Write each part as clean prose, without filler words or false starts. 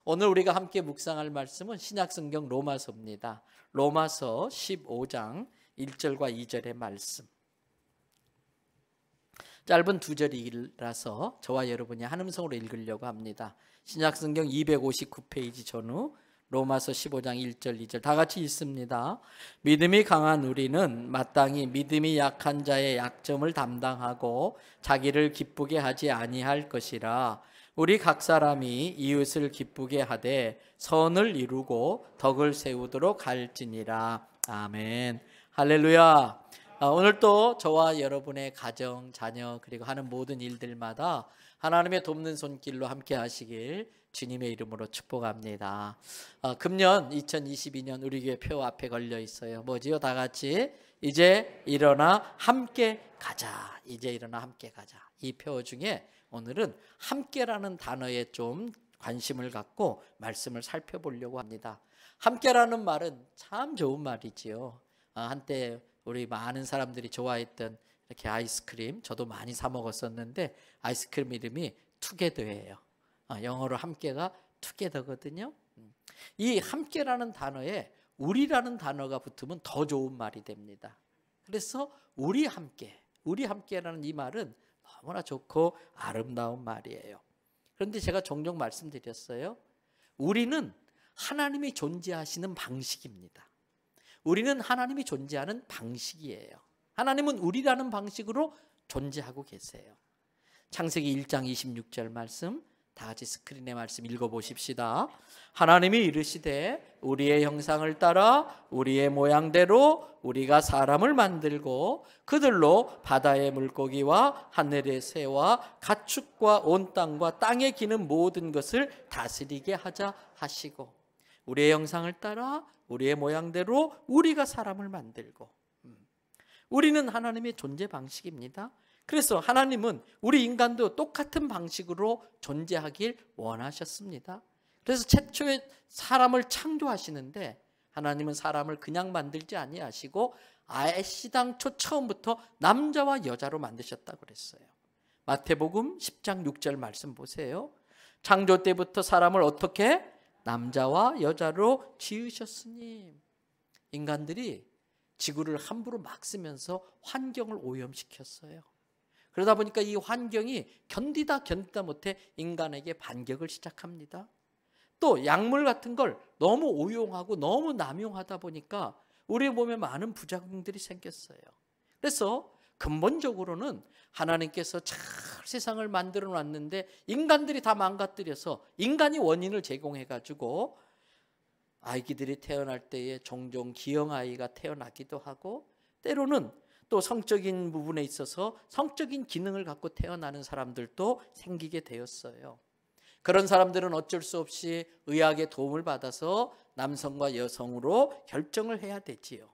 오늘 우리가 함께 묵상할 말씀은 신약성경 로마서입니다. 로마서 15장 1절과 2절의 말씀. 짧은 두 절이라서 저와 여러분이 한 음성으로 읽으려고 합니다. 신약성경 259페이지 전후 로마서 15장 1절 2절 다 같이 읽습니다. 믿음이 강한 우리는 마땅히 믿음이 약한 자의 약점을 담당하고 자기를 기쁘게 하지 아니할 것이라. 우리 각 사람이 이웃을 기쁘게 하되 선을 이루고 덕을 세우도록 할지니라. 아멘. 할렐루야. 오늘 또 저와 여러분의 가정, 자녀 그리고 하는 모든 일들마다 하나님의 돕는 손길로 함께 하시길 주님의 이름으로 축복합니다. 금년 2022년 우리 교회 표 앞에 걸려 있어요. 뭐지요? 다 같이 이제 일어나 함께 가자. 이제 일어나 함께 가자. 이 표 중에 오늘은 함께라는 단어에 좀 관심을 갖고 말씀을 살펴보려고 합니다. 함께라는 말은 참 좋은 말이지요. 한때 우리 많은 사람들이 좋아했던 이렇게 아이스크림, 저도 많이 사 먹었었는데 아이스크림 이름이 투게더예요. 영어로 함께가 투게더거든요. 이 함께라는 단어에 우리라는 단어가 붙으면 더 좋은 말이 됩니다. 그래서 우리 함께라는 이 말은 너무나 좋고 아름다운 말이에요. 그런데 제가 종종 말씀드렸어요. 우리는 하나님이 존재하시는 방식입니다. 우리는 하나님이 존재하는 방식이에요. 하나님은 우리라는 방식으로 존재하고 계세요. 창세기 1장 26절 말씀 다 같이 스크린에 말씀 읽어보십시다. 하나님이 이르시되 우리의 형상을 따라 우리의 모양대로 우리가 사람을 만들고 그들로 바다의 물고기와 하늘의 새와 가축과 온 땅과 땅에 기는 모든 것을 다스리게 하자 하시고, 우리의 형상을 따라 우리의 모양대로 우리가 사람을 만들고. 우리는 하나님의 존재 방식입니다. 그래서 하나님은 우리 인간도 똑같은 방식으로 존재하길 원하셨습니다. 그래서 최초에 사람을 창조하시는데 하나님은 사람을 그냥 만들지 아니하시고 애시당초 처음부터 남자와 여자로 만드셨다고 그랬어요. 마태복음 10장 6절 말씀 보세요. 창조 때부터 사람을 어떻게? 남자와 여자로 지으셨으니. 인간들이 지구를 함부로 막 쓰면서 환경을 오염시켰어요. 그러다 보니까 이 환경이 견디다 못해 인간에게 반격을 시작합니다. 또 약물 같은 걸 너무 오용하고 너무 남용하다 보니까 우리 몸에 많은 부작용들이 생겼어요. 그래서 근본적으로는 하나님께서 잘 세상을 만들어 놨는데 인간들이 다 망가뜨려서 인간이 원인을 제공해가지고 아기들이 태어날 때에 종종 기형아이가 태어나기도 하고, 때로는 또 성적인 부분에 있어서 성적인 기능을 갖고 태어나는 사람들도 생기게 되었어요. 그런 사람들은 어쩔 수 없이 의학의 도움을 받아서 남성과 여성으로 결정을 해야 되지요.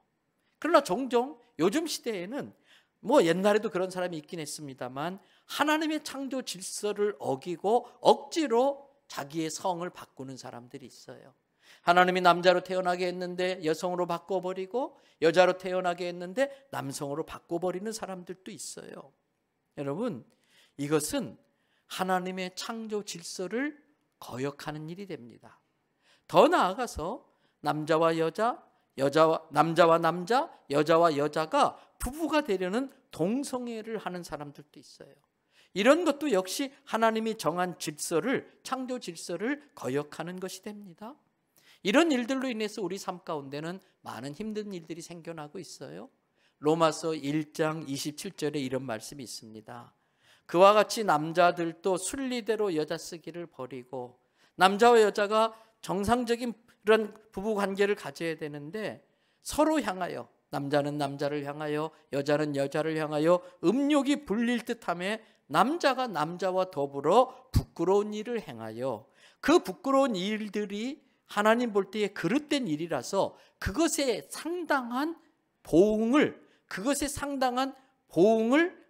그러나 종종 요즘 시대에는 뭐 옛날에도 그런 사람이 있긴 했습니다만 하나님의 창조 질서를 어기고 억지로 자기의 성을 바꾸는 사람들이 있어요. 하나님이 남자로 태어나게 했는데 여성으로 바꿔버리고 여자로 태어나게 했는데 남성으로 바꿔버리는 사람들도 있어요. 여러분, 이것은 하나님의 창조 질서를 거역하는 일이 됩니다. 더 나아가서 남자와 남자, 여자와 여자가 부부가 되려는 동성애를 하는 사람들도 있어요. 이런 것도 역시 하나님이 정한 질서를, 창조 질서를 거역하는 것이 됩니다. 이런 일들로 인해서 우리 삶 가운데는 많은 힘든 일들이 생겨나고 있어요. 로마서 1장 27절에 이런 말씀이 있습니다. 그와 같이 남자들도 순리대로 여자 쓰기를 버리고, 남자와 여자가 정상적인 그런 부부 관계를 가져야 되는데 서로 향하여, 남자는 남자를 향하여 여자는 여자를 향하여 음욕이 불릴 듯하며 남자가 남자와 더불어 부끄러운 일을 행하여 그 부끄러운 일들이 하나님 볼 때에 그릇된 일이라서 그것에 상당한 보응을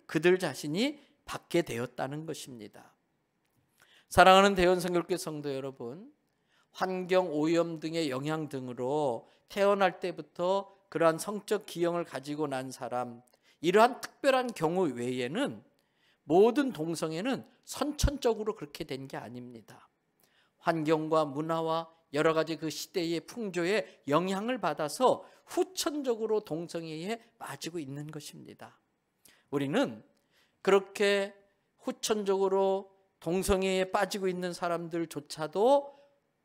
그들 자신이 받게 되었다는 것입니다. 사랑하는 대원 선교회 성도 여러분, 환경 오염 등의 영향 등으로 태어날 때부터 그러한 성적 기형을 가지고 난 사람, 이러한 특별한 경우 외에는 모든 동성애는 선천적으로 그렇게 된 게 아닙니다. 환경과 문화와 여러 가지 그 시대의 풍조에 영향을 받아서 후천적으로 동성애에 빠지고 있는 것입니다. 우리는 그렇게 후천적으로 동성애에 빠지고 있는 사람들조차도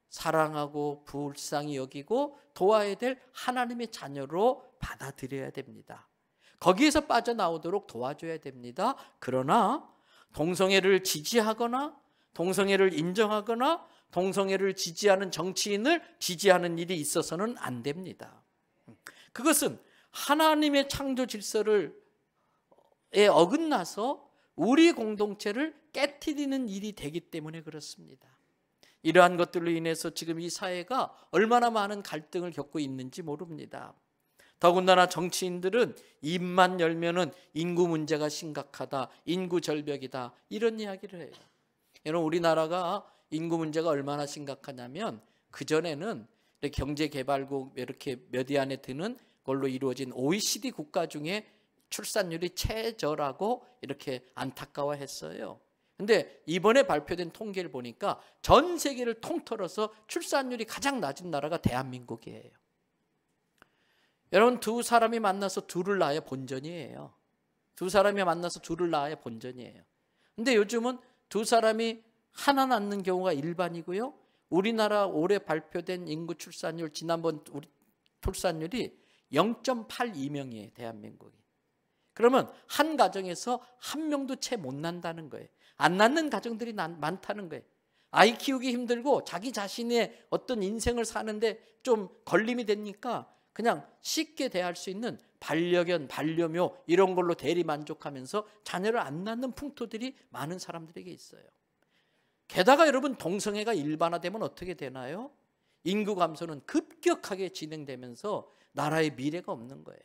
사랑하고 불쌍히 여기고 도와야 될 하나님의 자녀로 받아들여야 됩니다. 거기에서 빠져나오도록 도와줘야 됩니다. 그러나 동성애를 지지하거나 동성애를 인정하거나 동성애를 지지하는 정치인을 지지하는 일이 있어서는 안 됩니다. 그것은 하나님의 창조 질서에 어긋나서 우리 공동체를 깨트리는 일이 되기 때문에 그렇습니다. 이러한 것들로 인해서 지금 이 사회가 얼마나 많은 갈등을 겪고 있는지 모릅니다. 더군다나 정치인들은 입만 열면은 인구 문제가 심각하다, 인구 절벽이다, 이런 이야기를 해요. 여러분, 우리나라가 인구 문제가 얼마나 심각하냐면 그전에는 경제개발국 이렇게 몇 위 안에 드는 걸로 이루어진 OECD 국가 중에 출산율이 최저라고 이렇게 안타까워했어요. 근데 이번에 발표된 통계를 보니까 전 세계를 통틀어서 출산율이 가장 낮은 나라가 대한민국이에요. 여러분, 두 사람이 만나서 둘을 낳아야 본전이에요. 두 사람이 만나서 둘을 낳아야 본전이에요. 근데 요즘은 두 사람이 하나 낳는 경우가 일반이고요. 우리나라 올해 발표된 인구 출산율, 지난번 우리 출산율이 0.82명이에요, 대한민국이. 그러면 한 가정에서 한 명도 채 못 난다는 거예요. 안 낳는 가정들이 많다는 거예요. 아이 키우기 힘들고 자기 자신의 어떤 인생을 사는데 좀 걸림이 되니까 그냥 쉽게 대할 수 있는 반려견, 반려묘 이런 걸로 대리 만족하면서 자녀를 안 낳는 풍토들이 많은 사람들에게 있어요. 게다가 여러분, 동성애가 일반화되면 어떻게 되나요? 인구 감소는 급격하게 진행되면서 나라의 미래가 없는 거예요.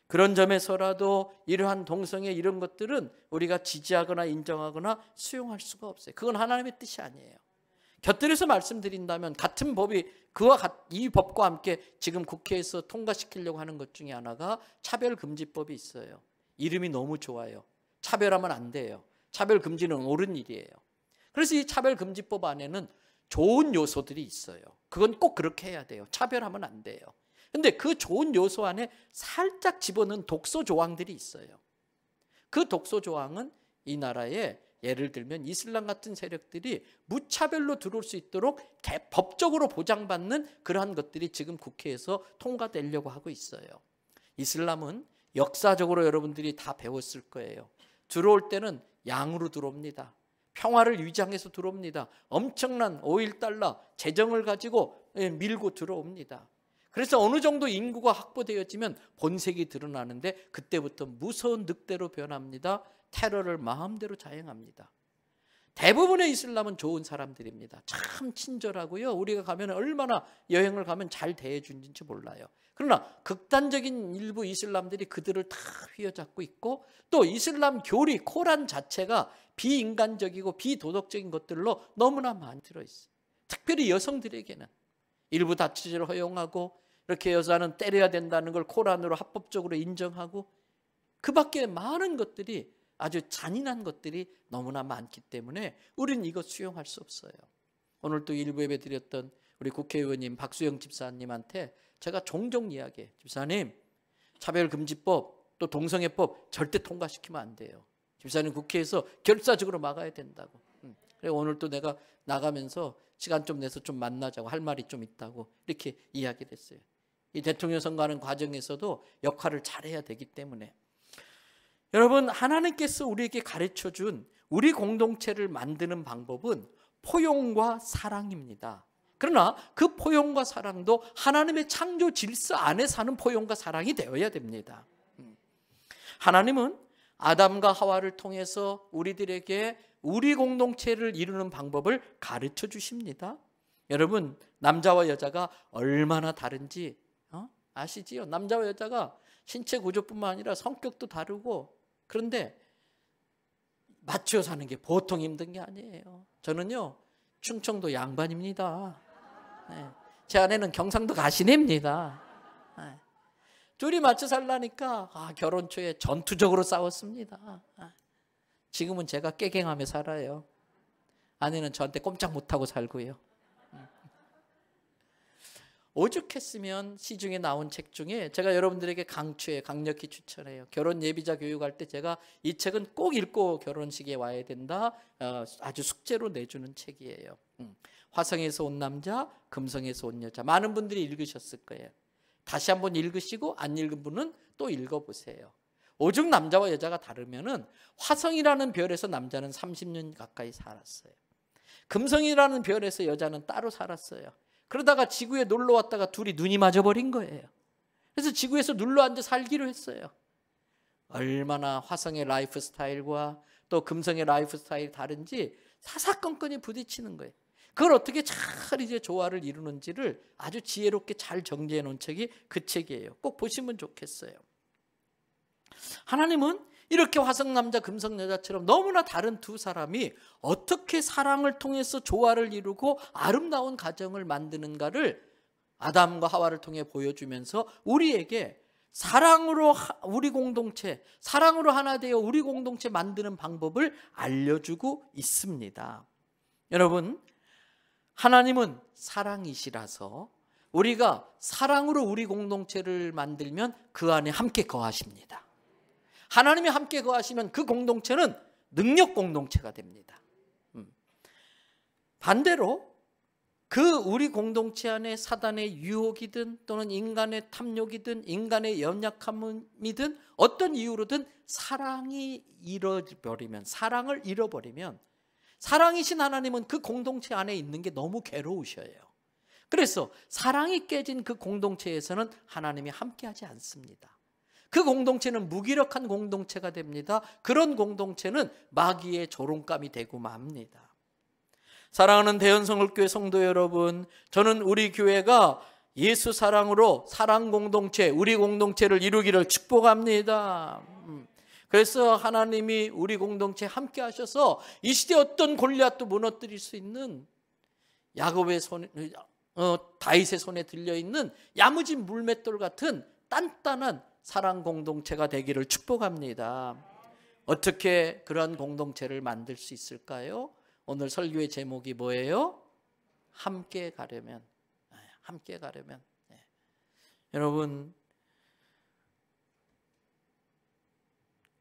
그런 점에서라도 이러한 동성애 이런 것들은 우리가 지지하거나 인정하거나 수용할 수가 없어요. 그건 하나님의 뜻이 아니에요. 곁들여서 말씀드린다면 같은 법이 이 법과 함께 지금 국회에서 통과시키려고 하는 것 중에 하나가 차별금지법이 있어요. 이름이 너무 좋아요. 차별하면 안 돼요. 차별금지는 옳은 일이에요. 그래서 이 차별금지법 안에는 좋은 요소들이 있어요. 그건 꼭 그렇게 해야 돼요. 차별하면 안 돼요. 근데 그 좋은 요소 안에 살짝 집어넣은 독소 조항들이 있어요. 그 독소 조항은 이 나라에 예를 들면 이슬람 같은 세력들이 무차별로 들어올 수 있도록 법적으로 보장받는 그러한 것들이 지금 국회에서 통과되려고 하고 있어요. 이슬람은 역사적으로 여러분들이 다 배웠을 거예요. 들어올 때는 양으로 들어옵니다. 평화를 위장해서 들어옵니다. 엄청난 $5 재정을 가지고 밀고 들어옵니다. 그래서 어느 정도 인구가 확보되어지면 본색이 드러나는데 그때부터 무서운 늑대로 변합니다. 테러를 마음대로 자행합니다. 대부분의 이슬람은 좋은 사람들입니다. 참 친절하고요. 우리가 가면 얼마나 여행을 가면 잘 대해주는지 몰라요. 그러나 극단적인 일부 이슬람들이 그들을 다 휘어잡고 있고 또 이슬람 교리, 코란 자체가 비인간적이고 비도덕적인 것들로 너무나 많이 들어있어요. 특별히 여성들에게는 일부 다처제를 허용하고 이렇게 여자는 때려야 된다는 걸 코란으로 합법적으로 인정하고 그 밖에 많은 것들이 아주 잔인한 것들이 너무나 많기 때문에 우리는 이거 수용할 수 없어요. 오늘 또 일부 예배 드렸던 우리 국회의원님 박수영 집사님한테 제가 종종 이야기해요. 집사님, 차별금지법 또 동성애법 절대 통과시키면 안 돼요. 집사님 국회에서 결사적으로 막아야 된다고. 그래서 오늘 또 내가 나가면서 시간 좀 내서 좀 만나자고 할 말이 좀 있다고 이렇게 이야기를 했어요. 이 대통령 선거하는 과정에서도 역할을 잘해야 되기 때문에 여러분, 하나님께서 우리에게 가르쳐준 우리 공동체를 만드는 방법은 포용과 사랑입니다. 그러나 그 포용과 사랑도 하나님의 창조 질서 안에 사는 포용과 사랑이 되어야 됩니다. 하나님은 아담과 하와를 통해서 우리들에게 우리 공동체를 이루는 방법을 가르쳐 주십니다. 여러분, 남자와 여자가 얼마나 다른지 아시지요? 남자와 여자가 신체 구조뿐만 아니라 성격도 다르고 그런데 맞춰 사는 게 보통 힘든 게 아니에요. 저는요, 충청도 양반입니다. 네. 제 아내는 경상도 가시네입니다. 네. 둘이 맞춰 살라니까 결혼 초에 전투적으로 싸웠습니다. 지금은 제가 깨갱하며 살아요. 아내는 저한테 꼼짝 못하고 살고요. 오죽했으면 시중에 나온 책 중에 제가 여러분들에게 강력히 추천해요. 결혼 예비자 교육할 때 제가 이 책은 꼭 읽고 결혼식에 와야 된다, 아주 숙제로 내주는 책이에요. 화성에서 온 남자, 금성에서 온 여자. 많은 분들이 읽으셨을 거예요. 다시 한번 읽으시고 안 읽은 분은 또 읽어보세요. 오죽 남자와 여자가 다르면은 화성이라는 별에서 남자는 30년 가까이 살았어요. 금성이라는 별에서 여자는 따로 살았어요. 그러다가 지구에 놀러 왔다가 둘이 눈이 맞아버린 거예요. 그래서 지구에서 눌러앉아 살기로 했어요. 얼마나 화성의 라이프 스타일과 또 금성의 라이프 스타일이 다른지 사사건건이 부딪히는 거예요. 그걸 어떻게 잘 이제 조화를 이루는지를 아주 지혜롭게 잘 정리해 놓은 책이 그 책이에요. 꼭 보시면 좋겠어요. 하나님은 이렇게 화성 남자 금성 여자처럼 너무나 다른 두 사람이 어떻게 사랑을 통해서 조화를 이루고 아름다운 가정을 만드는가를 아담과 하와를 통해 보여주면서 우리에게 사랑으로 우리 공동체, 사랑으로 하나 되어 우리 공동체 만드는 방법을 알려주고 있습니다. 여러분, 하나님은 사랑이시라서 우리가 사랑으로 우리 공동체를 만들면 그 안에 함께 거하십니다. 하나님이 함께 거하시면 그 공동체는 능력 공동체가 됩니다. 반대로 그 우리 공동체 안에 사단의 유혹이든 또는 인간의 탐욕이든 인간의 연약함이든 어떤 이유로든 사랑을 잃어버리면 사랑이신 하나님은 그 공동체 안에 있는 게 너무 괴로우셔요. 그래서 사랑이 깨진 그 공동체에서는 하나님이 함께하지 않습니다. 그 공동체는 무기력한 공동체가 됩니다. 그런 공동체는 마귀의 조롱감이 되고 맙니다. 사랑하는 대연성을교회 성도 여러분, 저는 우리 교회가 예수 사랑으로 사랑 공동체, 우리 공동체를 이루기를 축복합니다. 그래서 하나님이 우리 공동체에 함께 하셔서 이 시대 어떤 골리앗도 무너뜨릴 수 있는 야곱의 손에, 다윗의 손에 들려있는 야무진 물맷돌 같은 단단한 사랑 공동체가 되기를 축복합니다. 어떻게 그런 공동체를 만들 수 있을까요? 오늘 설교의 제목이 뭐예요? 함께 가려면. 함께 가려면. 여러분,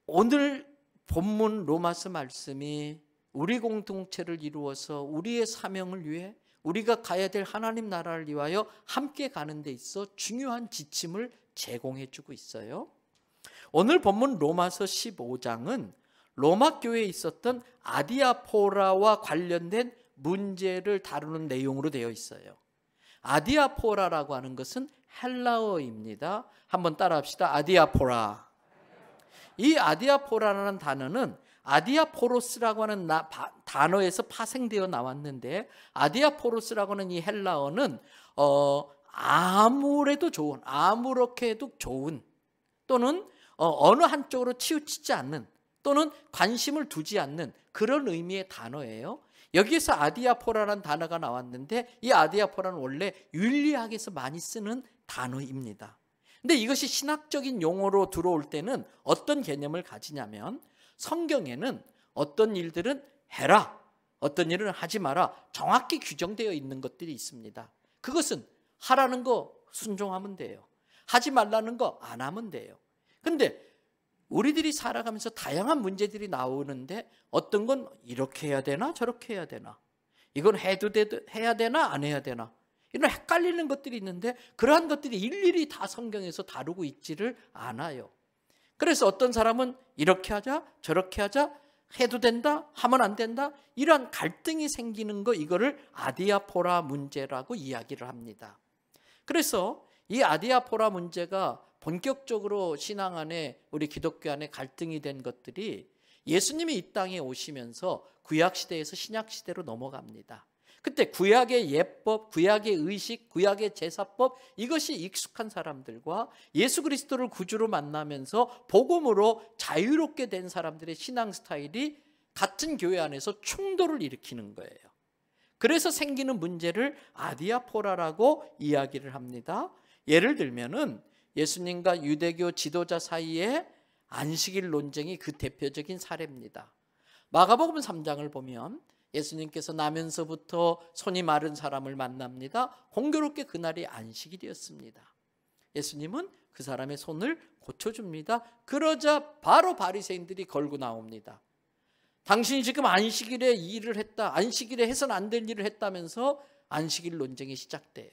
오늘 본문 로마서 말씀이 우리 공동체를 이루어서 우리의 사명을 위해 우리가 가야 될 하나님 나라를 위하여 함께 가는 데 있어 중요한 지침을 제공해 주고 있어요. 오늘 본문 로마서 15장은 로마 교회에 있었던 아디아포라와 관련된 문제를 다루는 내용으로 되어 있어요. 아디아포라라고 하는 것은 헬라어입니다. 한번 따라합시다. 아디아포라. 이 아디아포라라는 단어는 아디아포로스라고 하는 단어에서 파생되어 나왔는데, 아디아포로스라고 하는 이 헬라어는 아무래도 좋은, 아무렇게 해도 좋은, 또는 어느 한쪽으로 치우치지 않는, 또는 관심을 두지 않는 그런 의미의 단어예요. 여기에서 아디아포라라는 단어가 나왔는데, 이 아디아포라는 원래 윤리학에서 많이 쓰는 단어입니다. 근데 이것이 신학적인 용어로 들어올 때는 어떤 개념을 가지냐면, 성경에는 어떤 일들은 해라, 어떤 일은 하지 마라 정확히 규정되어 있는 것들이 있습니다. 그것은 하라는 거 순종하면 돼요. 하지 말라는 거 안 하면 돼요. 근데 우리들이 살아가면서 다양한 문제들이 나오는데, 어떤 건 이렇게 해야 되나 저렇게 해야 되나, 이건 해야 되나 안 해야 되나, 이런 헷갈리는 것들이 있는데, 그러한 것들이 일일이 다 성경에서 다루고 있지를 않아요. 그래서 어떤 사람은 이렇게 하자 저렇게 하자, 해도 된다 하면 안 된다, 이러한 갈등이 생기는 거, 이거를 아디아포라 문제라고 이야기를 합니다. 그래서 이 아디아포라 문제가 본격적으로 신앙 안에, 우리 기독교 안에 갈등이 된 것들이 예수님이 이 땅에 오시면서 구약시대에서 신약시대로 넘어갑니다. 그때 구약의 예법, 구약의 의식, 구약의 제사법, 이것이 익숙한 사람들과 예수 그리스도를 구주로 만나면서 복음으로 자유롭게 된 사람들의 신앙 스타일이 같은 교회 안에서 충돌을 일으키는 거예요. 그래서 생기는 문제를 아디아포라라고 이야기를 합니다. 예를 들면은 예수님과 유대교 지도자 사이에 안식일 논쟁이 그 대표적인 사례입니다. 마가복음 3장을 보면 예수님께서 나면서부터 손이 마른 사람을 만납니다. 공교롭게 그날이 안식일이었습니다. 예수님은 그 사람의 손을 고쳐줍니다. 그러자 바로 바리새인들이 걸고 나옵니다. 당신이 지금 안식일에 일을 했다, 안식일에 해서는 안 될 일을 했다면서 안식일 논쟁이 시작돼요.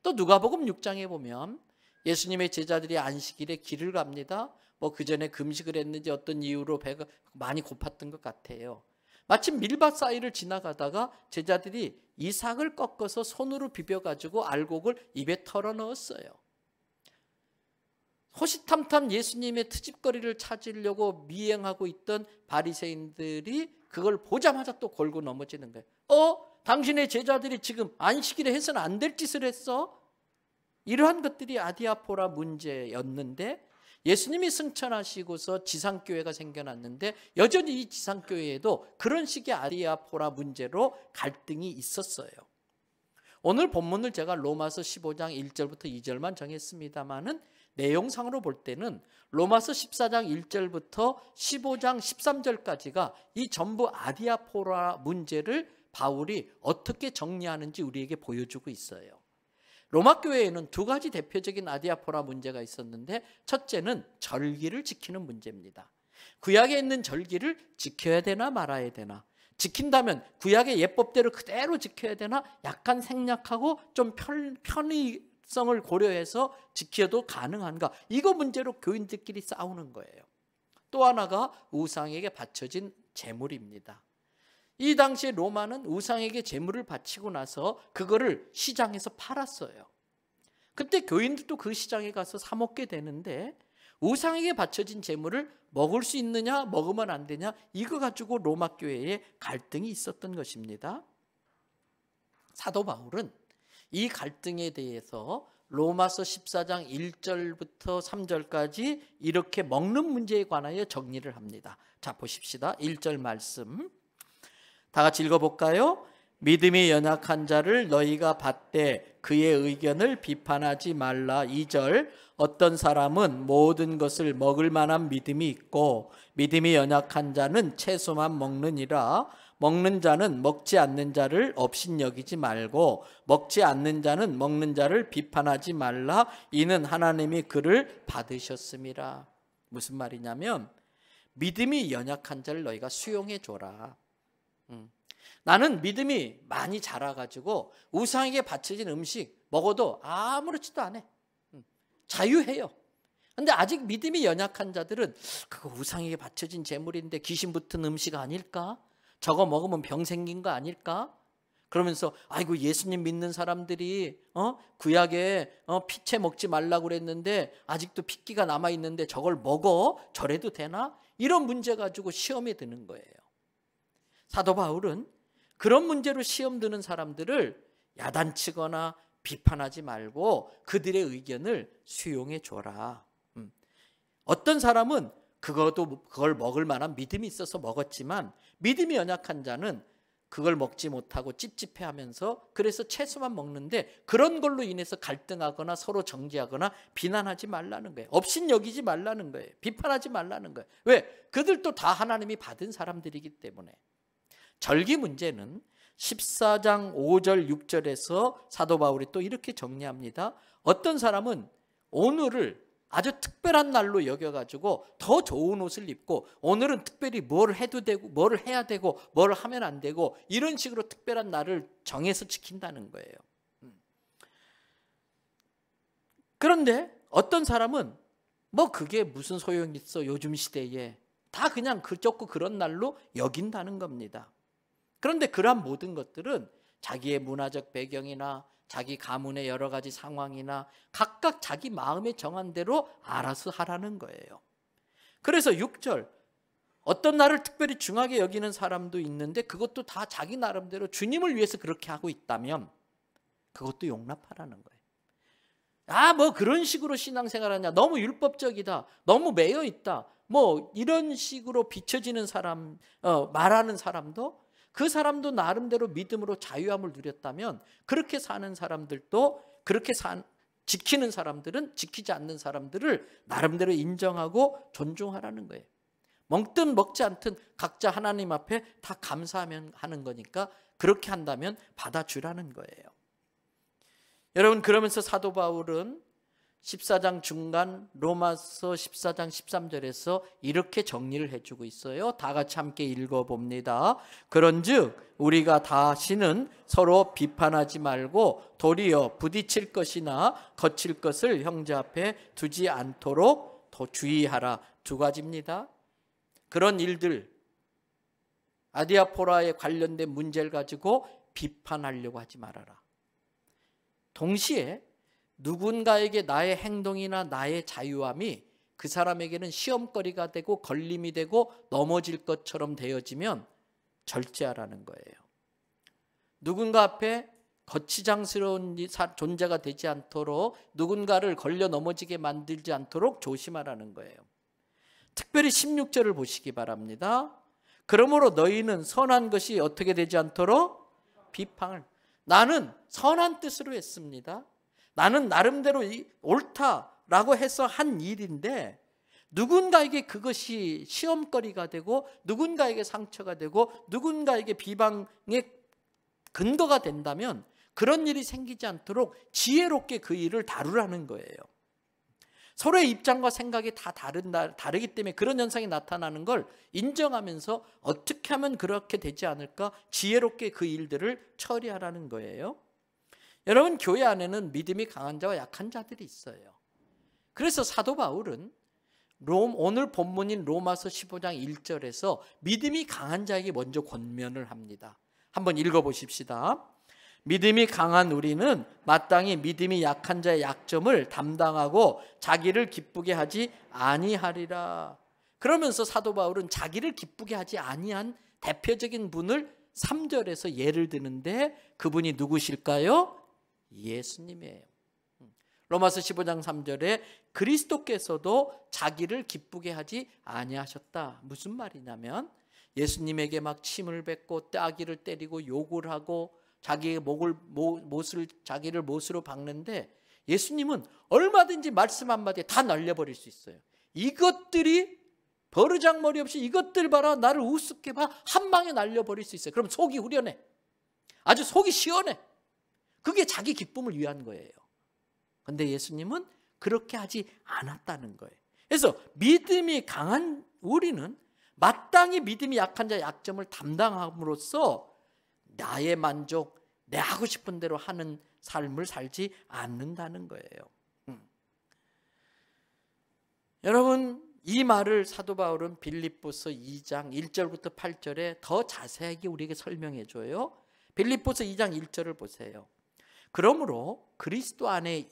또 누가복음 6장에 보면 예수님의 제자들이 안식일에 길을 갑니다. 뭐 그 전에 금식을 했는지 어떤 이유로 배가 많이 고팠던 것 같아요. 마침 밀밭 사이를 지나가다가 제자들이 이삭을 꺾어서 손으로 비벼가지고 알곡을 입에 털어 넣었어요. 호시탐탐 예수님의 트집거리를 찾으려고 미행하고 있던 바리새인들이 그걸 보자마자 또 걸고 넘어지는 거예요. 당신의 제자들이 지금 안식일에 해서는 안 될 짓을 했어? 이러한 것들이 아디아포라 문제였는데 예수님이 승천하시고서 지상교회가 생겨났는데 여전히 이 지상교회에도 그런 식의 아디아포라 문제로 갈등이 있었어요. 오늘 본문을 제가 로마서 15장 1절부터 2절만 정했습니다마는 내용상으로 볼 때는 로마서 14장 1절부터 15장 13절까지가 이 전부 아디아포라 문제를 바울이 어떻게 정리하는지 우리에게 보여주고 있어요. 로마 교회에는 두 가지 대표적인 아디아포라 문제가 있었는데 첫째는 절기를 지키는 문제입니다. 구약에 있는 절기를 지켜야 되나 말아야 되나, 지킨다면 구약의 예법대로 그대로 지켜야 되나, 약간 생략하고 좀 편의성을 고려해서 지켜도 가능한가, 이거 문제로 교인들끼리 싸우는 거예요. 또 하나가 우상에게 바쳐진 제물입니다. 이 당시에 로마는 우상에게 제물을 바치고 나서 그거를 시장에서 팔았어요. 그때 교인들도 그 시장에 가서 사 먹게 되는데 우상에게 바쳐진 제물을 먹을 수 있느냐 먹으면 안 되냐, 이거 가지고 로마 교회에 갈등이 있었던 것입니다. 사도 바울은 이 갈등에 대해서 로마서 14장 1절부터 3절까지 이렇게 먹는 문제에 관하여 정리를 합니다. 자, 보십시다. 1절 말씀 다 같이 읽어볼까요? 믿음이 연약한 자를 너희가 받되 그의 의견을 비판하지 말라. 2절 어떤 사람은 모든 것을 먹을 만한 믿음이 있고 믿음이 연약한 자는 채소만 먹느니라. 먹는 자는 먹지 않는 자를 업신여기지 말고 먹지 않는 자는 먹는 자를 비판하지 말라. 이는 하나님이 그를 받으셨음이라. 무슨 말이냐면 믿음이 연약한 자를 너희가 수용해 줘라. 나는 믿음이 많이 자라가지고 우상에게 바쳐진 음식 먹어도 아무렇지도 않아. 자유해요. 근데 아직 믿음이 연약한 자들은 그거 우상에게 바쳐진 제물인데 귀신 붙은 음식 아닐까? 저거 먹으면 병 생긴 거 아닐까? 그러면서 아이고 예수님 믿는 사람들이 구약에 피채 먹지 말라고 그랬는데 아직도 핏기가 남아있는데 저걸 먹어? 저래도 되나? 이런 문제 가지고 시험에 드는 거예요. 사도 바울은 그런 문제로 시험 드는 사람들을 야단치거나 비판하지 말고 그들의 의견을 수용해 줘라. 어떤 사람은 그걸 먹을 만한 믿음이 있어서 먹었지만 믿음이 연약한 자는 그걸 먹지 못하고 찝찝해하면서 그래서 채소만 먹는데 그런 걸로 인해서 갈등하거나 서로 정죄하거나 비난하지 말라는 거예요. 업신여기지 말라는 거예요. 비판하지 말라는 거예요. 왜? 그들도 다 하나님이 받은 사람들이기 때문에. 절기 문제는 14장 5절 6절에서 사도 바울이 또 이렇게 정리합니다. 어떤 사람은 오늘을 아주 특별한 날로 여겨가지고 더 좋은 옷을 입고 오늘은 특별히 뭘 해도 되고 뭘 해야 되고 뭘 하면 안 되고 이런 식으로 특별한 날을 정해서 지킨다는 거예요. 그런데 어떤 사람은 뭐 그게 무슨 소용이 있어, 요즘 시대에 다 그냥 그저고 그런 날로 여긴다는 겁니다. 그런데 그러한 모든 것들은 자기의 문화적 배경이나 자기 가문의 여러 가지 상황이나 각각 자기 마음에 정한 대로 알아서 하라는 거예요. 그래서 6절 어떤 날을 특별히 중하게 여기는 사람도 있는데 그것도 다 자기 나름대로 주님을 위해서 그렇게 하고 있다면 그것도 용납하라는 거예요. 뭐 그런 식으로 신앙생활하냐, 너무 율법적이다, 너무 매여 있다, 뭐 이런 식으로 비춰지는 사람, 말하는 사람도 그 사람도 나름대로 믿음으로 자유함을 누렸다면 그렇게 사는 사람들도 그렇게 지키는 사람들은 지키지 않는 사람들을 나름대로 인정하고 존중하라는 거예요. 먹든 먹지 않든 각자 하나님 앞에 다 감사하면 하는 거니까 그렇게 한다면 받아주라는 거예요. 여러분, 그러면서 사도 바울은 14장 중간 로마서 14장 13절에서 이렇게 정리를 해주고 있어요. 다 같이 함께 읽어봅니다. 그런즉 우리가 다시는 서로 비판하지 말고 도리어 부딪힐 것이나 거칠 것을 형제 앞에 두지 않도록 더 주의하라. 두 가지입니다. 그런 일들, 아디아포라에 관련된 문제를 가지고 비판하려고 하지 말아라. 동시에 누군가에게 나의 행동이나 나의 자유함이 그 사람에게는 시험거리가 되고 걸림이 되고 넘어질 것처럼 되어지면 절제하라는 거예요. 누군가 앞에 거치장스러운 존재가 되지 않도록, 누군가를 걸려 넘어지게 만들지 않도록 조심하라는 거예요. 특별히 16절을 보시기 바랍니다. 그러므로 너희는 선한 것이 어떻게 되지 않도록 비판을. 나는 선한 뜻으로 했습니다. 나는 나름대로 옳다라고 해서 한 일인데 누군가에게 그것이 시험거리가 되고 누군가에게 상처가 되고 누군가에게 비방의 근거가 된다면 그런 일이 생기지 않도록 지혜롭게 그 일을 다루라는 거예요. 서로의 입장과 생각이 다 다르기 때문에 그런 현상이 나타나는 걸 인정하면서 어떻게 하면 그렇게 되지 않을까 지혜롭게 그 일들을 처리하라는 거예요. 여러분, 교회 안에는 믿음이 강한 자와 약한 자들이 있어요. 그래서 사도 바울은 오늘 본문인 로마서 15장 1절에서 믿음이 강한 자에게 먼저 권면을 합니다. 한번 읽어보십시다. 믿음이 강한 우리는 마땅히 믿음이 약한 자의 약점을 담당하고 자기를 기쁘게 하지 아니하리라. 그러면서 사도 바울은 자기를 기쁘게 하지 아니한 대표적인 분을 3절에서 예를 드는데 그분이 누구실까요? 예수님이에요. 로마서 15장 3절에 그리스도께서도 자기를 기쁘게 하지 아니하셨다. 무슨 말이냐면 예수님에게 막 침을 뱉고 따귀를 때리고 욕을 하고 자기의 자기를 못으로 박는데 예수님은 얼마든지 말씀 한마디에 다 날려버릴 수 있어요. 이것들이 버르장머리 없이 이것들 봐라, 나를 우습게 봐, 한 방에 날려버릴 수 있어요. 그럼 속이 후련해. 아주 속이 시원해. 그게 자기 기쁨을 위한 거예요. 그런데 예수님은 그렇게 하지 않았다는 거예요. 그래서 믿음이 강한 우리는 마땅히 믿음이 약한 자의 약점을 담당함으로써 나의 만족, 내 하고 싶은 대로 하는 삶을 살지 않는다는 거예요. 여러분, 이 말을 사도 바울은 빌립보서 2장 1절부터 8절에 더 자세하게 우리에게 설명해 줘요. 빌립보서 2장 1절을 보세요. 그러므로 그리스도 안에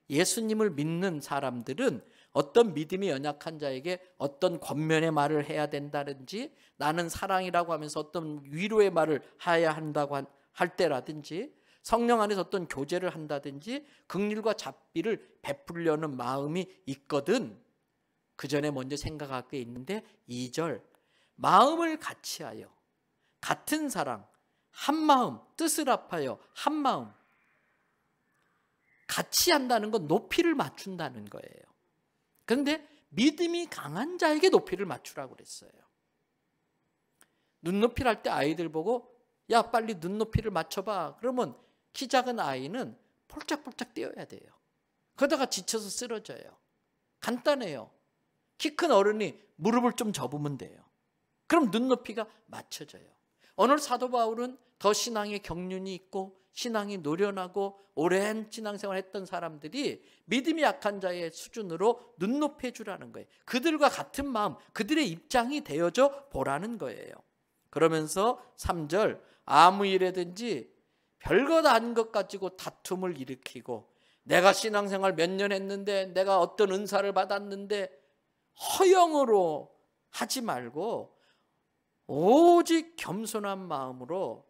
예수님을 믿는 사람들은 어떤 믿음이 연약한 자에게 어떤 권면의 말을 해야 된다든지, 나는 사랑이라고 하면서 어떤 위로의 말을 해야 한다고 할 때라든지, 성령 안에서 어떤 교제를 한다든지 긍휼과 자비를 베풀려는 마음이 있거든. 그 전에 먼저 생각할 게 있는데 2절, 마음을 같이하여 같은 사랑, 한 마음, 뜻을 합하여 한 마음. 같이 한다는 건 높이를 맞춘다는 거예요. 그런데 믿음이 강한 자에게 높이를 맞추라고 그랬어요. 눈높이를 할 때 아이들 보고 야, 빨리 눈높이를 맞춰봐. 그러면 키 작은 아이는 폴짝폴짝 뛰어야 돼요. 그러다가 지쳐서 쓰러져요. 간단해요. 키 큰 어른이 무릎을 좀 접으면 돼요. 그럼 눈높이가 맞춰져요. 오늘 사도 바울은 더 신앙의 경륜이 있고 신앙이 노련하고 오랜 신앙생활을 했던 사람들이 믿음이 약한 자의 수준으로 눈높이 해주라는 거예요. 그들과 같은 마음, 그들의 입장이 되어져 보라는 거예요. 그러면서 3절, 아무 일에든지 별것 아닌 것 가지고 다툼을 일으키고, 내가 신앙생활 몇 년 했는데, 내가 어떤 은사를 받았는데, 허영으로 하지 말고 오직 겸손한 마음으로,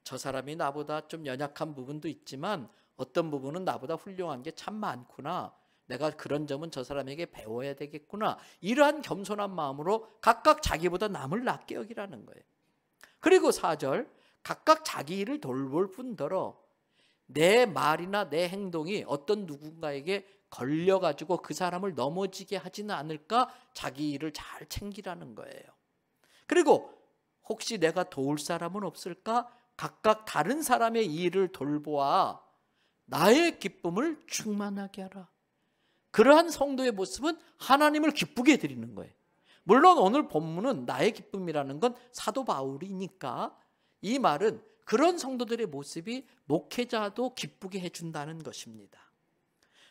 저 사람이 나보다 좀 연약한 부분도 있지만 어떤 부분은 나보다 훌륭한 게 참 많구나, 내가 그런 점은 저 사람에게 배워야 되겠구나, 이러한 겸손한 마음으로 각각 자기보다 남을 낮게 여기라는 거예요. 그리고 4절, 각각 자기 일을 돌볼 뿐더러 내 말이나 내 행동이 어떤 누군가에게 걸려가지고 그 사람을 넘어지게 하지는 않을까 자기 일을 잘 챙기라는 거예요. 그리고 혹시 내가 도울 사람은 없을까? 각각 다른 사람의 일을 돌보아 나의 기쁨을 충만하게 하라. 그러한 성도의 모습은 하나님을 기쁘게 해드리는 거예요. 물론 오늘 본문은 나의 기쁨이라는 건 사도 바울이니까 이 말은 그런 성도들의 모습이 목회자도 기쁘게 해준다는 것입니다.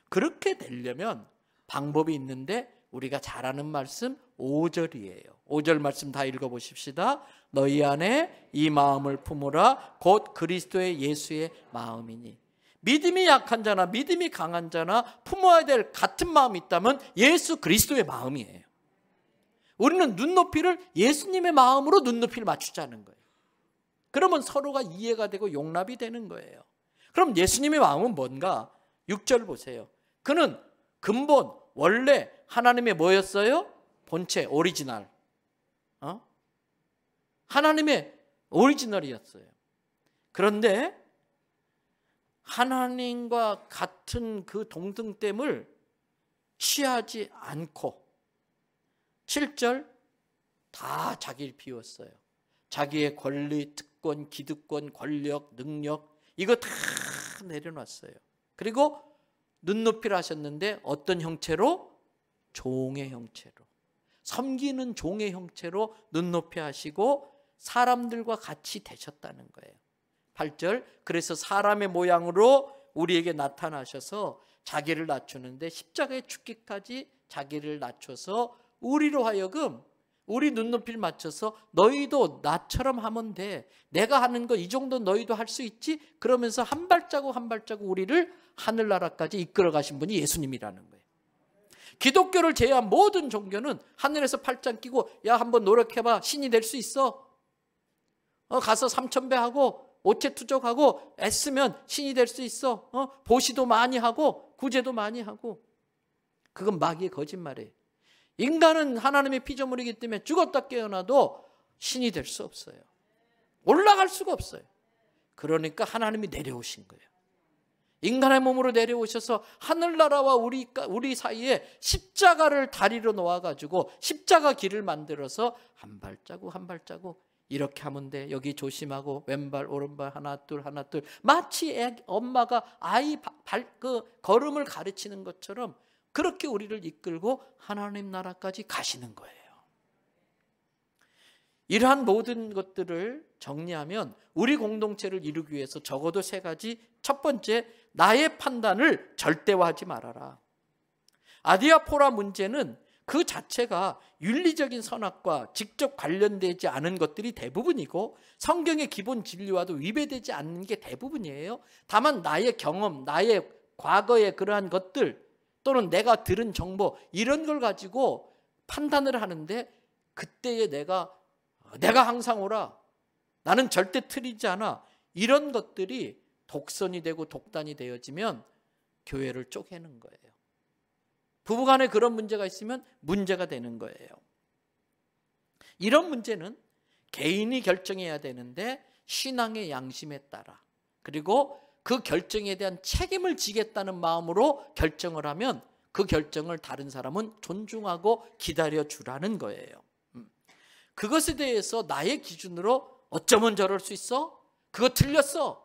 그렇게 되려면 방법이 있는데 우리가 잘 아는 말씀 5절이에요. 5절 말씀 다 읽어보십시다. 너희 안에 이 마음을 품으라. 곧 그리스도의 예수의 마음이니. 믿음이 약한 자나 믿음이 강한 자나 품어야 될 같은 마음이 있다면 예수 그리스도의 마음이에요. 우리는 눈높이를 예수님의 마음으로 눈높이를 맞추자는 거예요. 그러면 서로가 이해가 되고 용납이 되는 거예요. 그럼 예수님의 마음은 뭔가? 6절 보세요. 그는 근본 원래 하나님의 뭐였어요? 본체 오리지널. 하나님의 오리지널이었어요. 그런데 하나님과 같은 그 동등됨을 취하지 않고 7절 다 자기를 비웠어요. 자기의 권리, 특권, 기득권, 권력, 능력 이거 다 내려놨어요. 그리고 눈높이를 하셨는데 어떤 형체로? 종의 형체로. 섬기는 종의 형체로 눈높이 하시고 사람들과 같이 되셨다는 거예요. 8절 그래서 사람의 모양으로 우리에게 나타나셔서 자기를 낮추는데 십자가에 죽기까지 자기를 낮춰서 우리로 하여금 우리 눈높이를 맞춰서 너희도 나처럼 하면 돼. 내가 하는 거 이 정도 너희도 할 수 있지? 그러면서 한 발자국 한 발자국 우리를 하늘나라까지 이끌어 가신 분이 예수님이라는 거예요. 기독교를 제외한 모든 종교는 하늘에서 팔짱 끼고 야 한번 노력해봐 신이 될 수 있어. 가서 삼천배하고 오체투족하고 애쓰면 신이 될 수 있어. 보시도 많이 하고 구제도 많이 하고. 그건 마귀의 거짓말이에요. 인간은 하나님의 피조물이기 때문에 죽었다 깨어나도 신이 될 수 없어요. 올라갈 수가 없어요. 그러니까 하나님이 내려오신 거예요. 인간의 몸으로 내려오셔서 하늘나라와 우리 사이에 십자가를 다리로 놓아가지고 십자가 길을 만들어서 한 발자국 한 발자국 이렇게 하면 돼. 여기 조심하고 왼발 오른발 하나 둘 하나 둘 마치 엄마가 아이 걸음을 가르치는 것처럼 그렇게 우리를 이끌고 하나님 나라까지 가시는 거예요. 이러한 모든 것들을 정리하면 우리 공동체를 이루기 위해서 적어도 3가지. 첫 번째, 나의 판단을 절대화하지 말아라. 아디아포라 문제는 그 자체가 윤리적인 선악과 직접 관련되지 않은 것들이 대부분이고 성경의 기본 진리와도 위배되지 않는 게 대부분이에요. 다만 나의 경험, 나의 과거의 그러한 것들 또는 내가 들은 정보 이런 걸 가지고 판단을 하는데 그때에 내가 항상 옳아. 나는 절대 틀리지 않아. 이런 것들이 독선이 되고 독단이 되어지면 교회를 쪼개는 거예요. 부부간에 그런 문제가 있으면 문제가 되는 거예요. 이런 문제는 개인이 결정해야 되는데 신앙의 양심에 따라 그리고 그 결정에 대한 책임을 지겠다는 마음으로 결정을 하면 그 결정을 다른 사람은 존중하고 기다려주라는 거예요. 그것에 대해서 나의 기준으로 어쩌면 저럴 수 있어? 그거 틀렸어.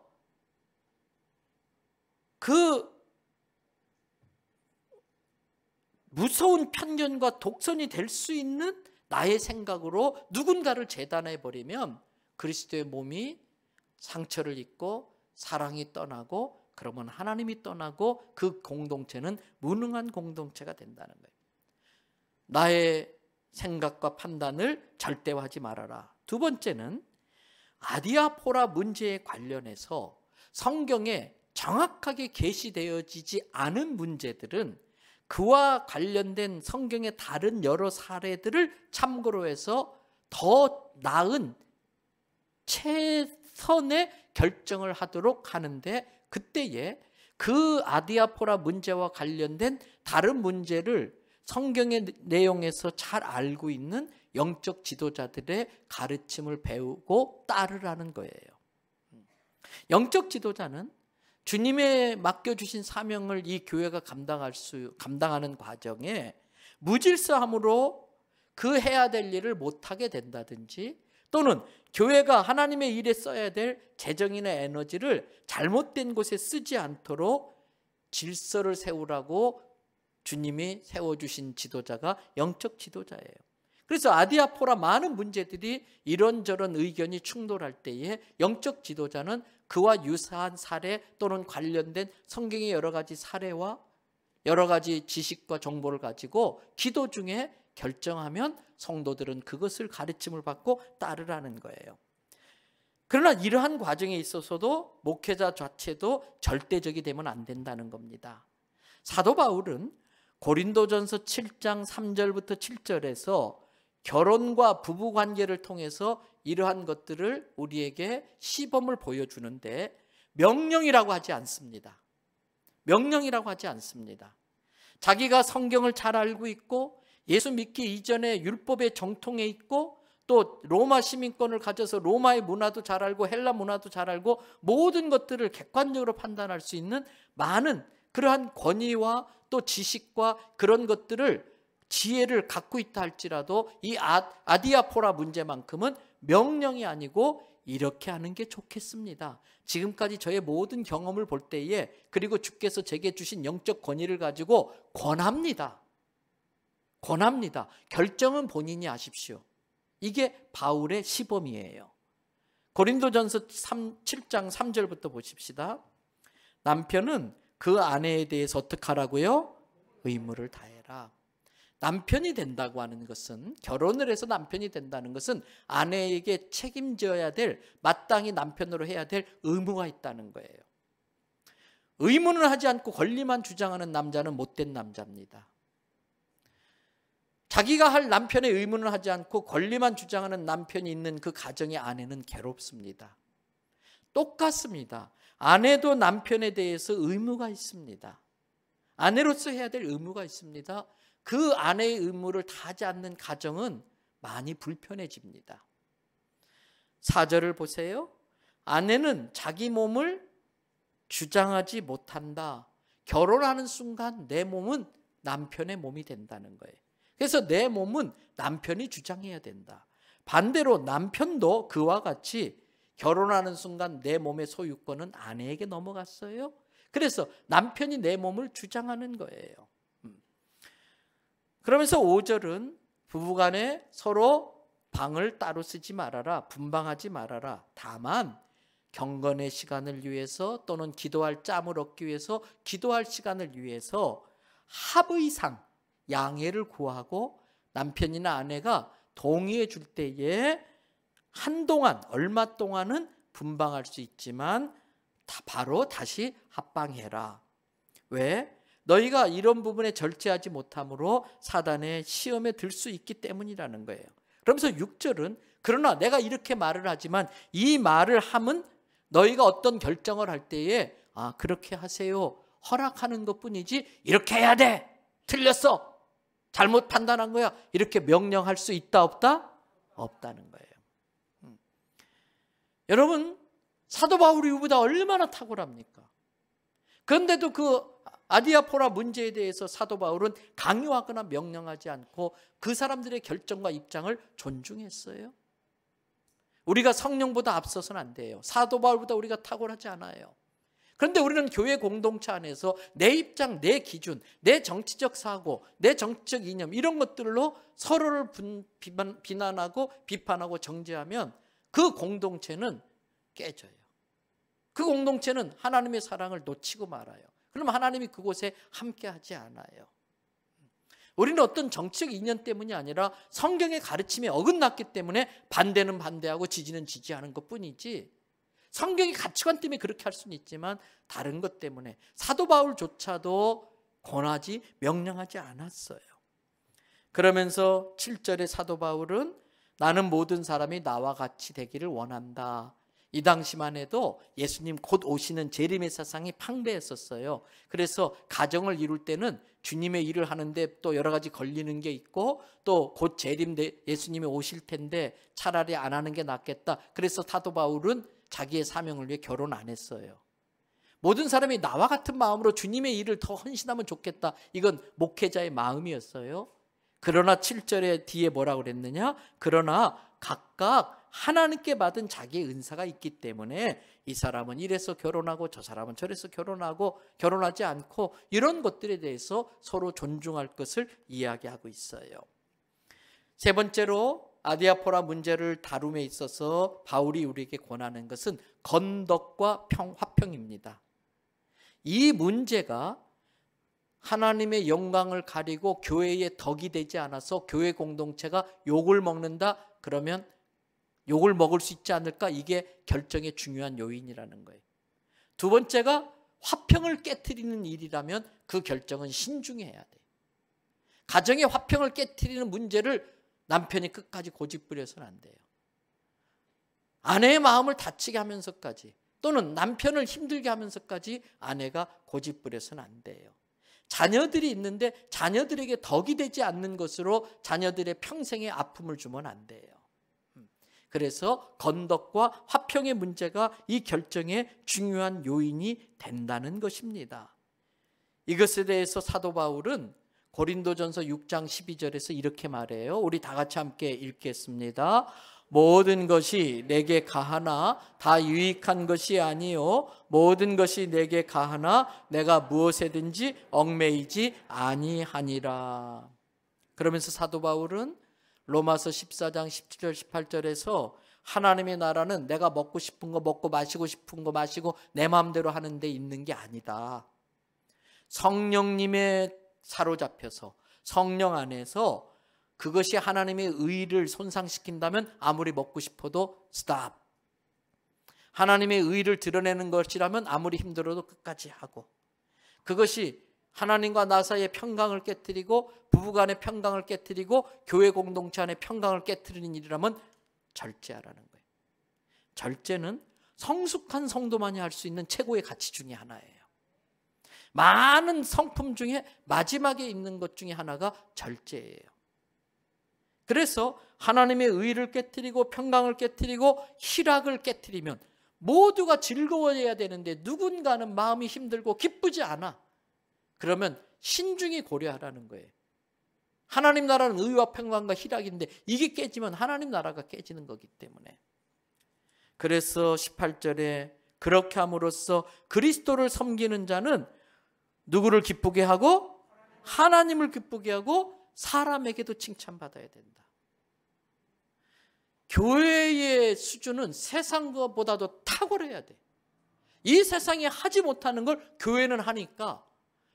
그 무서운 편견과 독선이 될 수 있는 나의 생각으로 누군가를 재단해버리면 그리스도의 몸이 상처를 입고 사랑이 떠나고 그러면 하나님이 떠나고 그 공동체는 무능한 공동체가 된다는 거예요. 나의 생각과 판단을 절대화하지 말아라. 두 번째는 아디아포라 문제에 관련해서 성경에 정확하게 계시되어지지 않은 문제들은 그와 관련된 성경의 다른 여러 사례들을 참고로 해서 더 나은 최선의 결정을 하도록 하는데 그때에 그 아디아포라 문제와 관련된 다른 문제를 성경의 내용에서 잘 알고 있는 영적 지도자들의 가르침을 배우고 따르라는 거예요. 영적 지도자는 주님의 맡겨주신 사명을 이 교회가 감당하는 과정에 무질서함으로 그 해야 될 일을 못하게 된다든지, 또는 교회가 하나님의 일에 써야 될 재정이나 에너지를 잘못된 곳에 쓰지 않도록 질서를 세우라고 주님이 세워주신 지도자가 영적 지도자예요. 그래서 아디아포라 많은 문제들이 이런저런 의견이 충돌할 때에 영적 지도자는 그와 유사한 사례 또는 관련된 성경의 여러 가지 사례와 여러 가지 지식과 정보를 가지고 기도 중에 결정하면 성도들은 그것을 가르침을 받고 따르라는 거예요. 그러나 이러한 과정에 있어서도 목회자 자체도 절대적이 되면 안 된다는 겁니다. 사도 바울은 고린도전서 7장 3절부터 7절에서 결혼과 부부 관계를 통해서 이러한 것들을 우리에게 시범을 보여주는데 명령이라고 하지 않습니다. 명령이라고 하지 않습니다. 자기가 성경을 잘 알고 있고 예수 믿기 이전에 율법의 정통에 있고 또 로마 시민권을 가져서 로마의 문화도 잘 알고 헬라 문화도 잘 알고 모든 것들을 객관적으로 판단할 수 있는 많은 그러한 권위와 또 지식과 그런 것들을 지혜를 갖고 있다 할지라도 이 아디아포라 문제만큼은 명령이 아니고 이렇게 하는 게 좋겠습니다. 지금까지 저의 모든 경험을 볼 때에 그리고 주께서 제게 주신 영적 권위를 가지고 권합니다. 권합니다. 결정은 본인이 하십시오. 이게 바울의 시범이에요. 고린도전서 7장 3절부터 보십시다. 남편은 그 아내에 대해서 어떻게 하라고요? 의무를 다해라. 남편이 된다고 하는 것은, 결혼을 해서 남편이 된다는 것은 아내에게 책임져야 될, 마땅히 남편으로 해야 될 의무가 있다는 거예요. 의무는 하지 않고 권리만 주장하는 남자는 못된 남자입니다. 자기가 할 남편의 의무는 하지 않고 권리만 주장하는 남편이 있는 그 가정의 아내는 괴롭습니다. 똑같습니다. 아내도 남편에 대해서 의무가 있습니다. 아내로서 해야 될 의무가 있습니다. 그 아내의 의무를 다하지 않는 가정은 많이 불편해집니다. 4절을 보세요. 아내는 자기 몸을 주장하지 못한다. 결혼하는 순간 내 몸은 남편의 몸이 된다는 거예요. 그래서 내 몸은 남편이 주장해야 된다. 반대로 남편도 그와 같이 결혼하는 순간 내 몸의 소유권은 아내에게 넘어갔어요. 그래서 남편이 내 몸을 주장하는 거예요. 그러면서 5절은 부부간에 서로 방을 따로 쓰지 말아라. 분방하지 말아라. 다만 경건의 시간을 위해서 또는 기도할 짬을 얻기 위해서 기도할 시간을 위해서 합의상 양해를 구하고 남편이나 아내가 동의해 줄 때에 한동안 얼마 동안은 분방할 수 있지만 바로 다시 합방해라. 왜? 너희가 이런 부분에 절제하지 못함으로 사단의 시험에 들 수 있기 때문이라는 거예요. 그러면서 6절은 그러나 내가 이렇게 말을 하지만 이 말을 함은 너희가 어떤 결정을 할 때에 그렇게 하세요 허락하는 것뿐이지 이렇게 해야 돼 틀렸어 잘못 판단한 거야 이렇게 명령할 수 있다 없다? 없다는 거예요. 여러분 사도 바울이 우리보다 얼마나 탁월합니까? 그런데도 그 아디아포라 문제에 대해서 사도 바울은 강요하거나 명령하지 않고 그 사람들의 결정과 입장을 존중했어요. 우리가 성령보다 앞서서는 안 돼요. 사도 바울보다 우리가 탁월하지 않아요. 그런데 우리는 교회 공동체 안에서 내 입장, 내 기준, 내 정치적 사고, 내 정치적 이념 이런 것들로 서로를 비난하고 비판하고 정죄하면 그 공동체는 깨져요. 그 공동체는 하나님의 사랑을 놓치고 말아요. 그럼 하나님이 그곳에 함께하지 않아요. 우리는 어떤 정치적 이념 때문이 아니라 성경의 가르침에 어긋났기 때문에 반대는 반대하고 지지는 지지하는 것뿐이지 성경의 가치관 때문에 그렇게 할 수는 있지만 다른 것 때문에 사도 바울조차도 권하지 명령하지 않았어요. 그러면서 7절에 사도 바울은 나는 모든 사람이 나와 같이 되기를 원한다. 이 당시만 해도 예수님 곧 오시는 재림의 사상이 팡배했었어요. 그래서 가정을 이룰 때는 주님의 일을 하는데 또 여러 가지 걸리는 게 있고 또 곧 재림 예수님이 오실 텐데 차라리 안 하는 게 낫겠다. 그래서 사도 바울은 자기의 사명을 위해 결혼 안 했어요. 모든 사람이 나와 같은 마음으로 주님의 일을 더 헌신하면 좋겠다. 이건 목회자의 마음이었어요. 그러나 7절에 뒤에 뭐라고 그랬느냐? 그러나 각각 하나님께 받은 자기의 은사가 있기 때문에 이 사람은 이래서 결혼하고 저 사람은 저래서 결혼하고 결혼하지 않고 이런 것들에 대해서 서로 존중할 것을 이야기하고 있어요. 세 번째로 아디아포라 문제를 다룸에 있어서 바울이 우리에게 권하는 것은 건덕과 화평입니다. 이 문제가 하나님의 영광을 가리고 교회의 덕이 되지 않아서 교회 공동체가 욕을 먹는다? 그러면 욕을 먹을 수 있지 않을까? 이게 결정의 중요한 요인이라는 거예요. 두 번째가 화평을 깨트리는 일이라면 그 결정은 신중해야 돼요. 가정의 화평을 깨트리는 문제를 남편이 끝까지 고집부려서는 안 돼요. 아내의 마음을 다치게 하면서까지 또는 남편을 힘들게 하면서까지 아내가 고집부려서는 안 돼요. 자녀들이 있는데 자녀들에게 덕이 되지 않는 것으로 자녀들의 평생의 아픔을 주면 안 돼요. 그래서 건덕과 화평의 문제가 이 결정의 중요한 요인이 된다는 것입니다. 이것에 대해서 사도 바울은 고린도전서 6장 12절에서 이렇게 말해요. 우리 다 같이 함께 읽겠습니다. 모든 것이 내게 가하나 다 유익한 것이 아니요 모든 것이 내게 가하나 내가 무엇에든지 얽매이지 아니하니라. 그러면서 사도 바울은 로마서 14장 17절 18절에서 하나님의 나라는 내가 먹고 싶은 거 먹고 마시고 싶은 거 마시고 내 마음대로 하는 데 있는 게 아니다. 성령님에 사로잡혀서 성령 안에서 그것이 하나님의 의를 손상시킨다면 아무리 먹고 싶어도 스탑. 하나님의 의를 드러내는 것이라면 아무리 힘들어도 끝까지 하고, 그것이 하나님과 나 사이의 평강을 깨뜨리고 부부간의 평강을 깨뜨리고 교회 공동체 안의 평강을 깨뜨리는 일이라면 절제하라는 거예요. 절제는 성숙한 성도만이 할 수 있는 최고의 가치 중에 하나예요. 많은 성품 중에 마지막에 있는 것 중에 하나가 절제예요. 그래서 하나님의 의를 깨뜨리고 평강을 깨뜨리고 희락을 깨뜨리면 모두가 즐거워해야 되는데 누군가는 마음이 힘들고 기쁘지 않아. 그러면 신중히 고려하라는 거예요. 하나님 나라는 의와 평강과 희락인데 이게 깨지면 하나님 나라가 깨지는 거기 때문에. 그래서 18절에 그렇게 함으로써 그리스도를 섬기는 자는 누구를 기쁘게 하고 하나님을 기쁘게 하고 사람에게도 칭찬받아야 된다. 교회의 수준은 세상 것보다도 탁월해야 돼. 이 세상에 하지 못하는 걸 교회는 하니까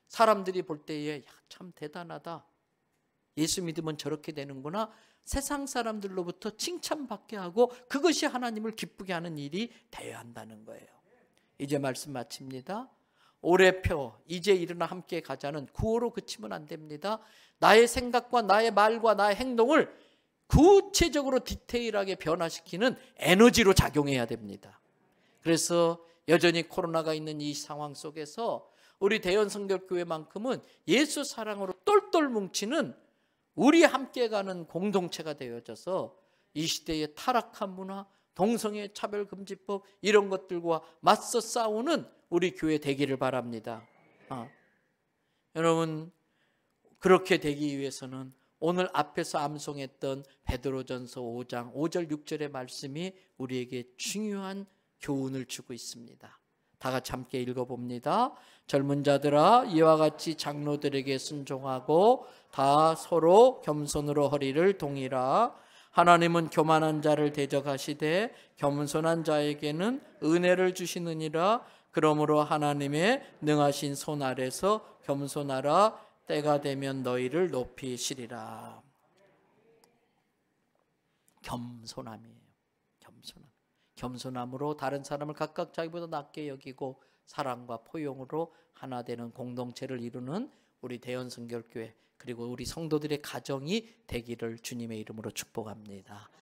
사람들이 볼 때에 참 대단하다. 예수 믿으면 저렇게 되는구나. 세상 사람들로부터 칭찬받게 하고 그것이 하나님을 기쁘게 하는 일이 되어야 한다는 거예요. 이제 말씀 마칩니다. 올해 표 이제 일어나 함께 가자는 구호로 그치면 안 됩니다. 나의 생각과 나의 말과 나의 행동을 구체적으로 디테일하게 변화시키는 에너지로 작용해야 됩니다. 그래서 여전히 코로나가 있는 이 상황 속에서 우리 대연성결교회만큼은 예수 사랑으로 똘똘 뭉치는 우리 함께 가는 공동체가 되어져서 이 시대의 타락한 문화, 동성애 차별금지법 이런 것들과 맞서 싸우는 우리 교회 되기를 바랍니다. 여러분, 그렇게 되기 위해서는 오늘 앞에서 암송했던 베드로전서 5장 5절 6절의 말씀이 우리에게 중요한 교훈을 주고 있습니다. 다 같이 함께 읽어봅니다. 젊은 자들아 이와 같이 장로들에게 순종하고 다 서로 겸손으로 허리를 동이라. 하나님은 교만한 자를 대적하시되 겸손한 자에게는 은혜를 주시느니라. 그러므로 하나님의 능하신 손 아래서 겸손하라. 때가 되면 너희를 높이시리라. 겸손함이에요. 겸손함으로 다른 사람을 각각 자기보다 낮게 여기고 사랑과 포용으로 하나 되는 공동체를 이루는 우리 대연성결교회 그리고 우리 성도들의 가정이 되기를 주님의 이름으로 축복합니다.